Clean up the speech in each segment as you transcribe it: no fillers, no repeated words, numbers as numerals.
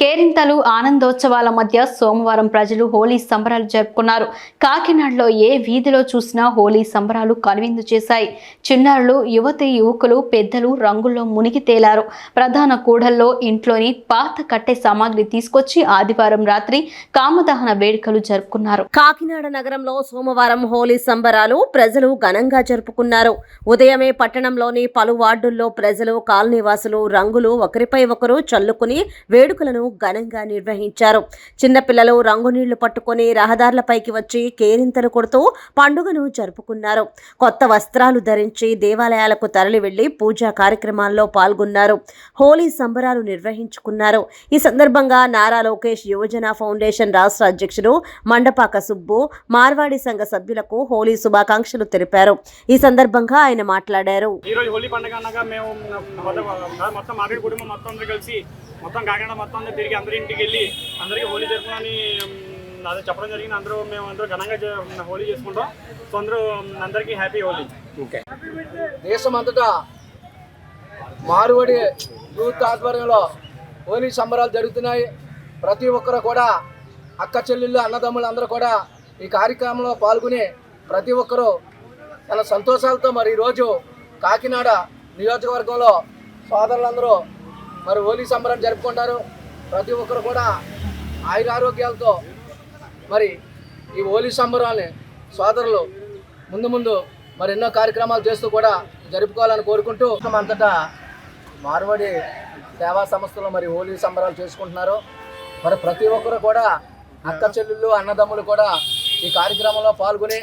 కేరింతలు ఆనందోత్సవాల మధ్య సోమవారం ప్రజలు హోలీ సంబరాలు జరుపుకున్నారు. కాకినాడలో ఏ వీధిలో చూసినా హోలీ సంబరాలు కనువిందు చేశాయి. చిన్నారులు, యువతి యువకులు, పెద్దలు రంగుల్లో మునిగి తేలారు. ప్రధాన కూడల్లో ఇంట్లోని పాత కట్టె సామాగ్రి తీసుకొచ్చి ఆదివారం రాత్రి కామదహన వేడుకలు జరుపుకున్నారు. కాకినాడ నగరంలో సోమవారం హోలీ సంబరాలు ప్రజలు ఘనంగా జరుపుకున్నారు. ఉదయమే పట్టణంలోని పలు వార్డుల్లో ప్రజలు, కాలనీవాసులు రంగులు ఒకరిపై ఒకరు చల్లుకుని వేడుకలను ఘనంగా నిర్వహించారు. చిన్నపిల్లలు రంగు నీళ్లు పట్టుకుని రహదారులపైకి వచ్చి కేరింతలు కొడుతూ పండుగను జరుపుకున్నారు. కొత్త వస్త్రాలు ధరించి దేవాలయాలకు తరలి వెళ్లి పూజా కార్యక్రమాల్లో పాల్గొన్నారు. హోలీ సంబరాలు నిర్వహించుకున్నారు. ఈ సందర్భంగా నారా లోకేష్ యువజన ఫౌండేషన్ రాష్ట్ర అధ్యక్షుడు మండపాక సుబ్బు మార్వాడి సంఘ సభ్యులకు హోలీ శుభాకాంక్షలు తెలిపారు. ఈ సందర్భంగా ఆయన మాట్లాడారు. మొత్తం కాకినాడ మొత్తం తిరిగి అందరి ఇంటికి వెళ్ళి అందరికీ హోలీ జరుపుకొని అది చెప్పడం జరిగింది. అందరూ ఘనంగా హోలీ చేసుకుంటాం. సో అందరికీ హ్యాపీ హోలీ. ఓకే. దేశమంతటా మార్వాడి యూత్ ఆధ్వర్యంలో హోలీ సంబరాలు జరుగుతున్నాయి. ప్రతి ఒక్కరు కూడా అక్క చెల్లెళ్ళు, అన్నదమ్ములు అందరూ కూడా ఈ కార్యక్రమంలో పాల్గొని ప్రతి ఒక్కరూ చాలా సంతోషాలతో మరి ఈరోజు కాకినాడ నియోజకవర్గంలో సోదరులందరూ మరి హోలీ సంబరం జరుపుకుంటారు. ప్రతి ఒక్కరు కూడా ఆయురారోగ్యాలతో మరి ఈ హోలీ సంబరాన్ని సోదరులు ముందు మరి ఎన్నో కార్యక్రమాలు చేస్తూ కూడా జరుపుకోవాలని కోరుకుంటూ అంతటా మార్వాడి సేవా సంస్థలు మరి హోలీ సంబరాలు చేసుకుంటున్నారు. మరి ప్రతి ఒక్కరు కూడా అక్క చెల్లెళ్ళు, అన్నదమ్ములు కూడా ఈ కార్యక్రమంలో పాల్గొని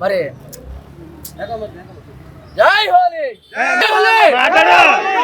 మరి జై హోలీ.